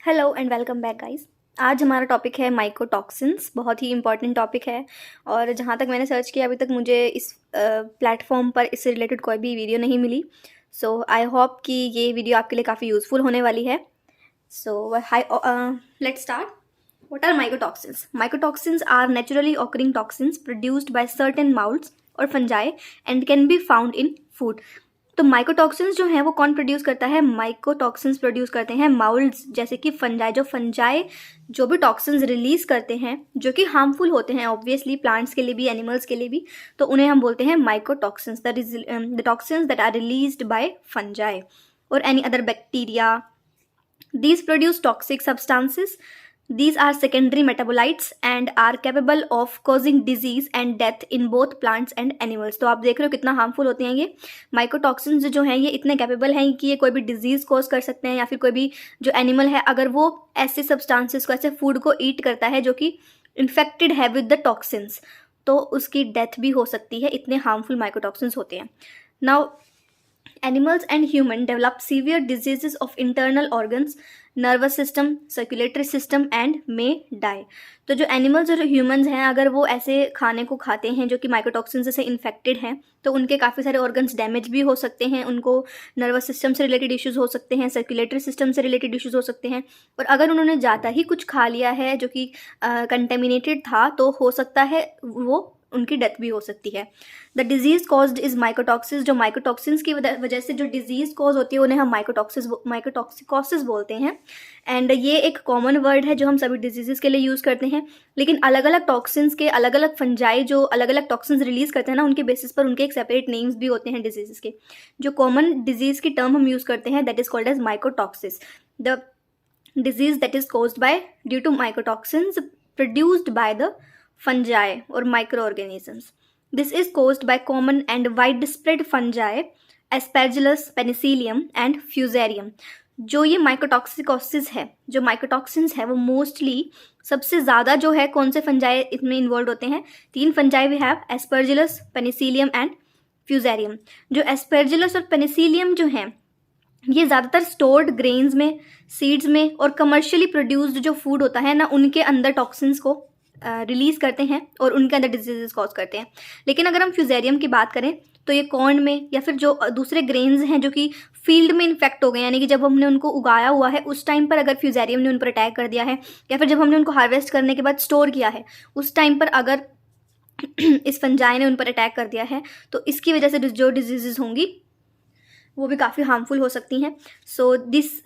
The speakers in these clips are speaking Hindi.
Hello and welcome back guys. आज हमारा टॉपिक है माइकोटॉक्सिन्स। बहुत ही इंपॉर्टेंट टॉपिक है और जहाँ तक मैंने सर्च किया अभी तक मुझे इस प्लेटफॉर्म पर इससे रिलेटेड कोई भी वीडियो नहीं मिली। सो आई होप कि ये वीडियो आपके लिए काफ़ी यूज़फुल होने वाली है। So let's start. What are mycotoxins? Mycotoxins are naturally occurring toxins produced by certain molds or fungi and can be found in food. तो माइकोटॉक्सिन्स जो हैं वो कौन प्रोड्यूस करता है? माइकोटॉक्सिन्स प्रोड्यूस करते हैं माउल्ड्स, जैसे कि फंजाई। जो फंजाई जो भी टॉक्सिन्स रिलीज करते हैं जो कि हार्मफुल होते हैं ऑब्वियसली, प्लांट्स के लिए भी, एनिमल्स के लिए भी, तो उन्हें हम बोलते हैं mycotoxins. The toxins that are released by fungi और any other bacteria. These produce toxic substances. These are secondary metabolites and are capable of causing disease and death in both plants and animals. तो आप देख रहे हो कितना हार्मफुल होते हैं ये माइकोटॉक्सिन्स जो हैं। ये इतने कैपेबल हैं कि ये कोई भी डिजीज कॉज कर सकते हैं या फिर कोई भी जो एनिमल है अगर वो ऐसे सब्सटेंसेस को, ऐसे फूड को ईट करता है जो कि इन्फेक्टेड है विद द टॉक्सिन्स, तो उसकी डेथ भी हो सकती है। इतने हार्मफुल माइकोटॉक्सिन्स होते हैं। Now animals and human develop severe diseases of internal organs, nervous system, circulatory system and may die. तो जो एनिमल्स और ह्यूमंस हैं अगर वो ऐसे खाने को खाते हैं जो कि माइकोटॉक्सिन से इन्फेक्टेड हैं तो उनके काफ़ी सारे ऑर्गन्स डैमेज भी हो सकते हैं। उनको नर्वस सिस्टम से रिलेटेड इश्यूज़ हो सकते हैं, सर्कुलेटरी सिस्टम से रिलेटेड इश्यूज़ हो सकते हैं। और अगर उन्होंने ज़्यादा ही कुछ खा लिया है जो कि कंटेमिनेटेड था तो हो सकता है वो उनकी डेथ भी हो सकती है। The disease caused is mycotoxis. जो माइकोटॉक्सिन्स की वजह से जो डिजीज कॉज होती है उन्हें हम माइकोटॉक्सिकोसिस बोलते हैं। एंड ये एक कॉमन वर्ड है जो हम सभी डिजीजेस के लिए यूज़ करते हैं। लेकिन अलग अलग टॉक्सिन्स के, अलग अलग फंजाई जो अलग अलग टॉक्सिन्स रिलीज करते हैं ना, उनके बेसिस पर उनके एक सेपरेट नेम्स भी होते हैं डिजीजेस के। जो कॉमन डिजीज की टर्म हम यूज़ करते हैं that is called as mycotoxis. The disease that is caused by due to mycotoxins produced by the fungi or microorganisms. This is caused by common and widespread fungi, Aspergillus, Penicillium and Fusarium. जो ये माइकोटॉक्सिकोसिस है, जो माइकोटॉक्सिन्स है वो मोस्टली सबसे ज़्यादा जो है कौन से फंजाई इसमें इन्वॉल्व होते हैं? 3 fungi we have, Aspergillus, Penicillium and Fusarium. जो एस्परजिलस और पेनिसिलियम जो हैं ये ज़्यादातर स्टोर्ड ग्रेन्स में, सीड्स में और कमर्शियली प्रोड्यूस्ड जो फूड होता है ना उनके अंदर टॉक्सिन्स को रिलीज़ करते हैं और उनके अंदर डिजीजेस कॉज करते हैं। लेकिन अगर हम फ्यूजेरियम की बात करें तो ये कॉर्न में या फिर जो दूसरे ग्रेन्स हैं जो कि फील्ड में इन्फेक्ट हो गए, यानी कि जब हमने उनको उगाया हुआ है उस टाइम पर अगर फ्यूजेरियम ने उन पर अटैक कर दिया है या फिर जब हमने उनको हार्वेस्ट करने के बाद स्टोर किया है उस टाइम पर अगर इस फंजाई ने उन पर अटैक कर दिया है तो इसकी वजह से जो डिजीजेस होंगी वो भी काफ़ी हार्मफुल हो सकती हैं। So this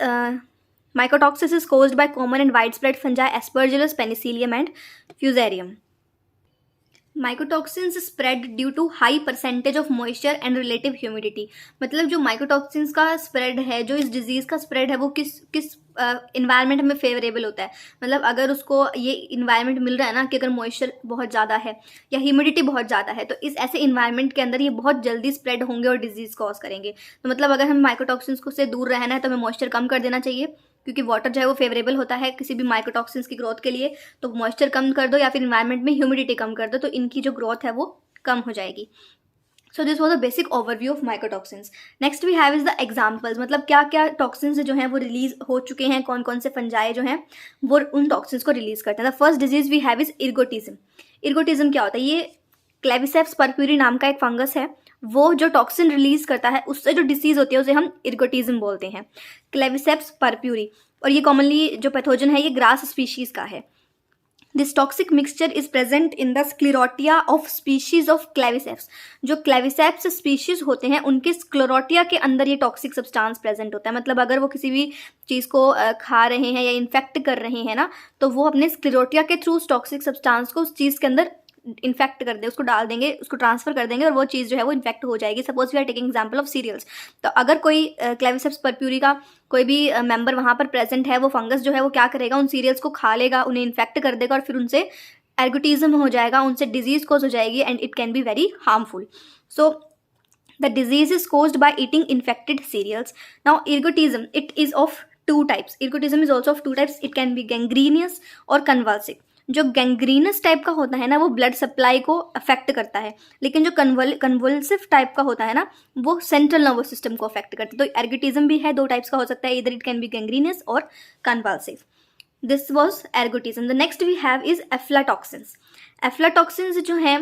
mycotoxis is caused by common and widespread fungi Aspergillus, Penicillium and Fusarium. Mycotoxins spread due to high percentage of moisture and relative humidity. मतलब जो माइकोटॉक्सिन्स का स्प्रेड है, जो इस डिजीज़ का स्प्रेड है वो किस इन्वायरमेंट में फेवरेबल होता है। मतलब अगर उसको ये इन्वायरमेंट मिल रहा है ना कि अगर मॉइस्चर बहुत ज़्यादा है या ह्यूमिडिटी बहुत ज़्यादा है तो इस ऐसे इन्वायरमेंट के अंदर ये बहुत जल्दी स्प्रेड होंगे और डिजीज़ कॉज करेंगे। तो मतलब अगर हमें माइकोटॉक्सिन्स को से दूर रहना है तो हमें मॉइस्चर कम कर देना चाहिए क्योंकि वाटर जो है वो फेवरेबल होता है किसी भी माइकोटॉक्सिन्स की ग्रोथ के लिए। तो मॉइस्चर कम कर दो या फिर इन्वायरमेंट में ह्यूमिडिटी कम कर दो तो इनकी जो ग्रोथ है वो कम हो जाएगी। So this was the basic overview of mycotoxins. Next we have is the examples. मतलब क्या क्या टॉक्सिन्स जो हैं वो रिलीज हो चुके हैं, कौन कौन से फंजाई जो हैं वो उन टॉक्सिन्स को रिलीज करते हैं। The first disease we have is ergotism. Ergotism क्या होता है? ये क्लेविसेप्स पर्प्यूरी नाम का एक फंगस है, वो जो टॉक्सिन रिलीज करता है उससे जो डिसीज होती है उसे हम इर्गोटिज्म बोलते हैं, क्लेविसेप्स पर्प्यूरी। और ये कॉमनली जो पैथोजन है ये ग्रास स्पीशीज का है। This toxic mixture is present in the sclerotia of species of Claviceps. जो क्लेविसेप्स स्पीशीज होते हैं उनके स्क्लेरोटिया के अंदर ये टॉक्सिक सब्सटेंस प्रेजेंट होता है। मतलब अगर वो किसी भी चीज़ को खा रहे हैं या इन्फेक्ट कर रहे हैं ना तो वो अपने स्क्लेरोटिया के थ्रू उस टॉक्सिक सब्सटेंस को उस चीज़ के अंदर इन्फेक्ट कर दे, उसको डाल देंगे, उसको ट्रांसफर कर देंगे और वो चीज़ जो है वो इन्फेक्ट हो जाएगी। Suppose we are taking example of cereals. तो अगर कोई क्लेविसेप्स पर्प्यूरी का कोई भी मेंबर वहाँ पर प्रेजेंट है, वो फंगस जो है वो क्या करेगा, उन सीरियल्स को खा लेगा, उन्हें इन्फेक्ट कर देगा और फिर उनसे एर्गोटिज्म हो जाएगा, उनसे डिजीज कॉज हो जाएगी and it can be very harmful. So the disease is caused by eating infected cereals. Now ergotism it is of 2 types. Ergotism is also of 2 types. It can be gangrenous or convulsive. जो गैंग्रीनस टाइप का होता है ना वो ब्लड सप्लाई को अफेक्ट करता है, लेकिन जो कन्वल्सिव टाइप का होता है ना वो सेंट्रल नर्वस सिस्टम को अफेक्ट करता है। तो एर्गोटिज्म भी है, 2 टाइप्स का हो सकता है, इधर इट कैन बी गैंग्रीनस और convulsive. This was ergotism. The next we have is aflatoxins. Aflatoxins जो हैं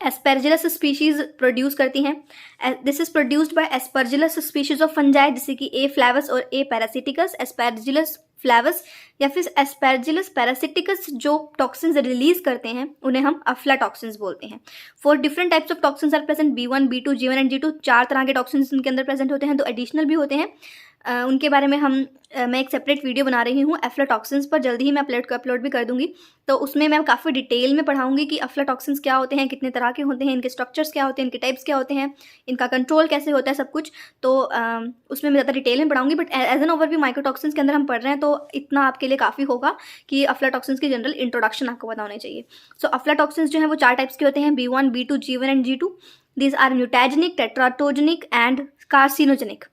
एस्पेरजिलस स्पीशीज प्रोड्यूस करती हैं। This is produced by aspergillus species of fungi, जैसे कि ए फ्लैवस और ए पैरासिटिकस। एस्पेरजिलस फ्लैवस या फिर एस्पेरजिलस पैरासिटिकस जो टॉक्सिन्स रिलीज करते हैं उन्हें हम अफ्लाटॉक्सिन्स बोलते हैं। 4 different types of toxins are present, B1, B2, G1 and G2। 4 तरह के टॉक्सिन्स उनके अंदर प्रेजेंट होते हैं, तो एडिशनल भी होते हैं। उनके बारे में मैं एक सेपरेट वीडियो बना रही हूँ एफ्लाटॉक्सिन्स पर, जल्दी ही मैं अपलोड भी कर दूंगी। तो उसमें मैं काफ़ी डिटेल में पढ़ाऊंगी कि अफ्लाटॉक्सिन्स क्या होते हैं, कितने तरह के होते हैं, इनके स्ट्रक्चर्स क्या होते हैं, इनके टाइप्स क्या होते हैं, इनका कंट्रोल कैसे होता है, सब कुछ। तो उसमें मैं ज़्यादा डिटेल में पढ़ाऊंगी, but as an overview mycotoxins के अंदर हम पढ़ रहे हैं तो इतना आपके लिए काफ़ी होगा कि अफ्लाटॉक्सिन्स की जनरल इंट्रोडक्शन आपको पता होनी चाहिए। सो अफ्लाटॉक्सिन्स जो है वो 4 टाइप्स के होते हैं, B1, B2, G1 and G2। These are mutagenic, teratogenic and carcinogenic.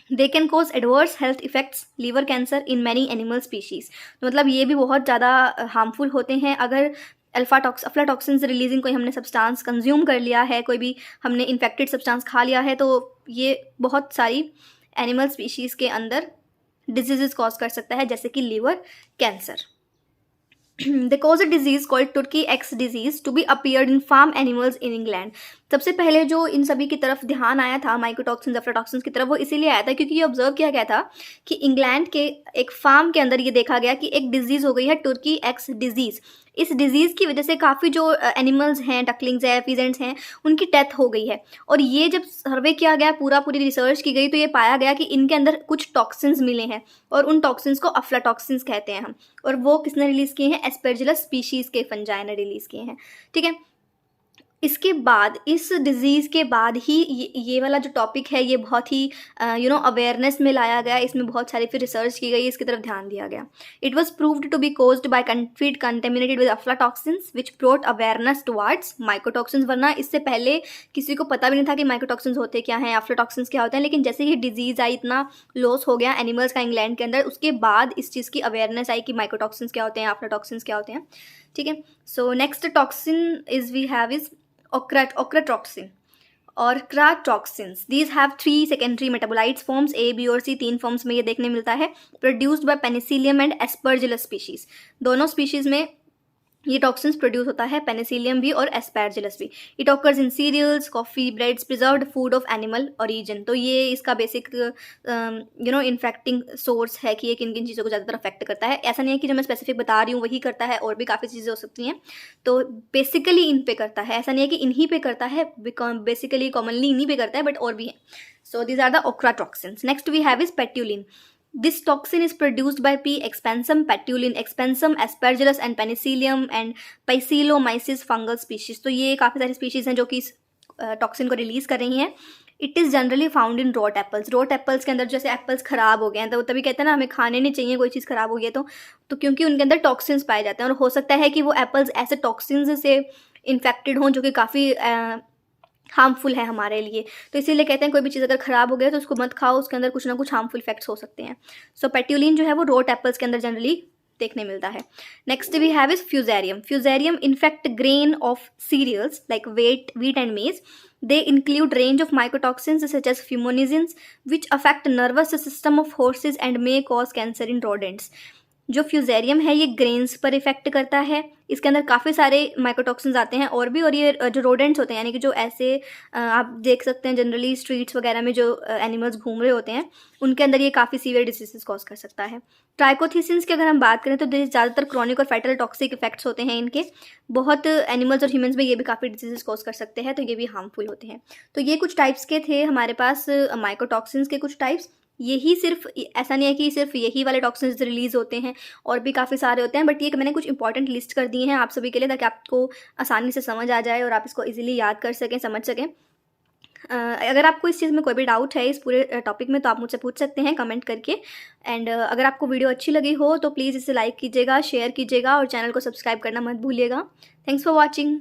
They can cause adverse health effects, liver cancer in many animal species. तो मतलब ये भी बहुत ज़्यादा हार्मफुल होते हैं अगर अफ्लाटॉक्सिन्स रिलीजिंग कोई हमने सब्सटेंस कंज्यूम कर लिया है, कोई भी हमने इन्फेक्टेड सब्सटेंस खा लिया है, तो ये बहुत सारी एनिमल स्पीशीज़ के अंदर डिजीज़ कॉज कर सकता है, जैसे कि liver cancer. They cause a disease called Turkey X disease to be appeared in farm animals in England। सबसे पहले जो इन सभी की तरफ ध्यान आया था माइकोटॉक्सिन्स अफ्लाटॉक्सिन्स की तरफ, वो इसीलिए आया था क्योंकि ये ऑब्जर्व किया गया था कि इंग्लैंड के एक फार्म के अंदर ये देखा गया कि एक डिजीज़ हो गई है तुर्की एक्स डिजीज़। इस डिजीज़ की वजह से काफ़ी जो एनिमल्स हैं, डकलिंग्स हैं, फिजेंट्स हैं, उनकी डेथ हो गई है। और ये जब सर्वे किया गया, पूरी रिसर्च की गई, तो ये पाया गया कि इनके अंदर कुछ टॉक्सिन्स मिले हैं और उन टॉक्सिन्स को अफ्लाटॉक्सिन्स कहते हैं हम। और वो किसने रिलीज़ किए हैं? एस्पेरजिलस स्पीशीज़ के फंजाई ने रिलीज़ किए हैं। ठीक है, इसके बाद, इस डिज़ीज़ के बाद ही ये वाला जो टॉपिक है ये बहुत ही अवेयरनेस में लाया गया। इसमें बहुत सारी फिर रिसर्च की गई, इसकी तरफ ध्यान दिया गया। It was proved to be caused by feed contaminated with aflatoxins which brought awareness towards mycotoxins. वरना इससे पहले किसी को पता भी नहीं था कि माइकोटॉक्सिन्स होते क्या हैं, अफ्लाटॉक्सिन्स क्या होते हैं। लेकिन जैसे ही डिजीज़ आई, इतना लॉस हो गया एनिमल्स का इंग्लैंड के अंदर, उसके बाद इस चीज़ की अवेयरनेस आई कि माइकोटॉक्सिन्स क्या होते हैं, अफ्लाटॉक्सिन्स क्या होते हैं। ठीक है, so next toxin is we have is ochratoxin और ochratoxins. These have 3 secondary metabolites forms, A, B और C, 3 फॉर्म्स में ये देखने मिलता है। Produced by penicillium and aspergillus species. दोनों स्पीशीज़ में ये टॉक्सिन्स प्रोड्यूस होता है, पेनिसिलियम भी और एस्पेरजिलस भी। It occurs in cereals, coffee, breads, preserved food of animal origin. तो ये इसका बेसिक इन्फेक्टिंग सोर्स है कि ये किन किन चीज़ों को ज़्यादातर अफेक्ट करता है। ऐसा नहीं है कि जो मैं स्पेसिफिक बता रही हूँ वही करता है, और भी काफ़ी चीज़ें हो सकती हैं। तो बेसिकली इन पे करता है, ऐसा नहीं है कि इन्हीं पे करता है, बेसिकली कॉमनली इन्हीं पे करता है, बट और भी हैं। So these are the ochratoxins। Next we have is patulin. This toxin is produced by P. expansum, Petulin expansum, Aspergillus and Penicillium and Phycellomyces fungal species। तो ये काफ़ी सारी स्पीशीज़ हैं जो कि इस टॉक्सिन को रिलीज़ कर रही हैं। It is generally found in rot apples. Rot apples के अंदर जैसे एप्पल्स ख़राब हो गए हैं तो तभी कहते हैं ना हमें खाने नहीं चाहिए कोई चीज़ ख़राब हो गई है, तो क्योंकि उनके अंदर टॉक्सिन्स पाए जाते हैं, और हो सकता है कि वो एप्पल्स ऐसे टॉक्सिन्स से इन्फेक्टेड हों जो कि काफ़ी हार्मफुल है हमारे लिए। तो इसीलिए कहते हैं कोई भी चीज़ अगर ख़राब हो गया तो उसको मत खाओ, उसके अंदर कुछ ना कुछ हार्मफुल इफेक्ट्स हो सकते हैं। सो पेट्यूलिन जो है वो रोट एप्पल्स के अंदर जनरली देखने मिलता है। Next we have is Fusarium. Fusarium infect grain of cereals like wheat and maize. They include range of mycotoxins such as fumonizins which affect nervous system of horses and may cause cancer in rodents। जो फ्यूजेरियम है ये ग्रेन्स पर इफेक्ट करता है। इसके अंदर काफ़ी सारे माइकोटॉक्सिन्स आते हैं और भी, और ये जो रोडेंट्स होते हैं, यानी कि जो ऐसे आप देख सकते हैं जनरली स्ट्रीट्स वगैरह में जो एनिमल्स घूम रहे होते हैं, उनके अंदर ये काफ़ी सीवियर डिसीजेस कॉज कर सकता है। ट्राइकोथिसिन्स की अगर हम बात करें तो ज़्यादातर क्रॉनिक और फैटल टॉक्सिक इफेक्ट्स होते हैं इनके। बहुत एनिमल्स और ह्यूमंस में ये भी काफ़ी डिजीजेस कॉज कर सकते हैं, तो ये भी हार्मफुल होते हैं। तो ये कुछ टाइप्स के थे हमारे पास माइकोटॉक्सिन्स के कुछ टाइप्स। यही सिर्फ, ऐसा नहीं है कि सिर्फ यही वाले टॉक्सिन्स रिलीज होते हैं, और भी काफ़ी सारे होते हैं, बट ये मैंने कुछ इंपॉर्टेंट लिस्ट कर दिए हैं आप सभी के लिए ताकि आपको आसानी से समझ आ जाए और आप इसको इजीली याद कर सकें, समझ सकें। अगर आपको इस चीज़ में कोई भी डाउट है इस पूरे टॉपिक में तो आप मुझसे पूछ सकते हैं कमेंट करके। एंड अगर आपको वीडियो अच्छी लगी हो तो प्लीज़ इसे लाइक कीजिएगा, शेयर कीजिएगा और चैनल को सब्सक्राइब करना मत भूलिएगा। Thanks for watching.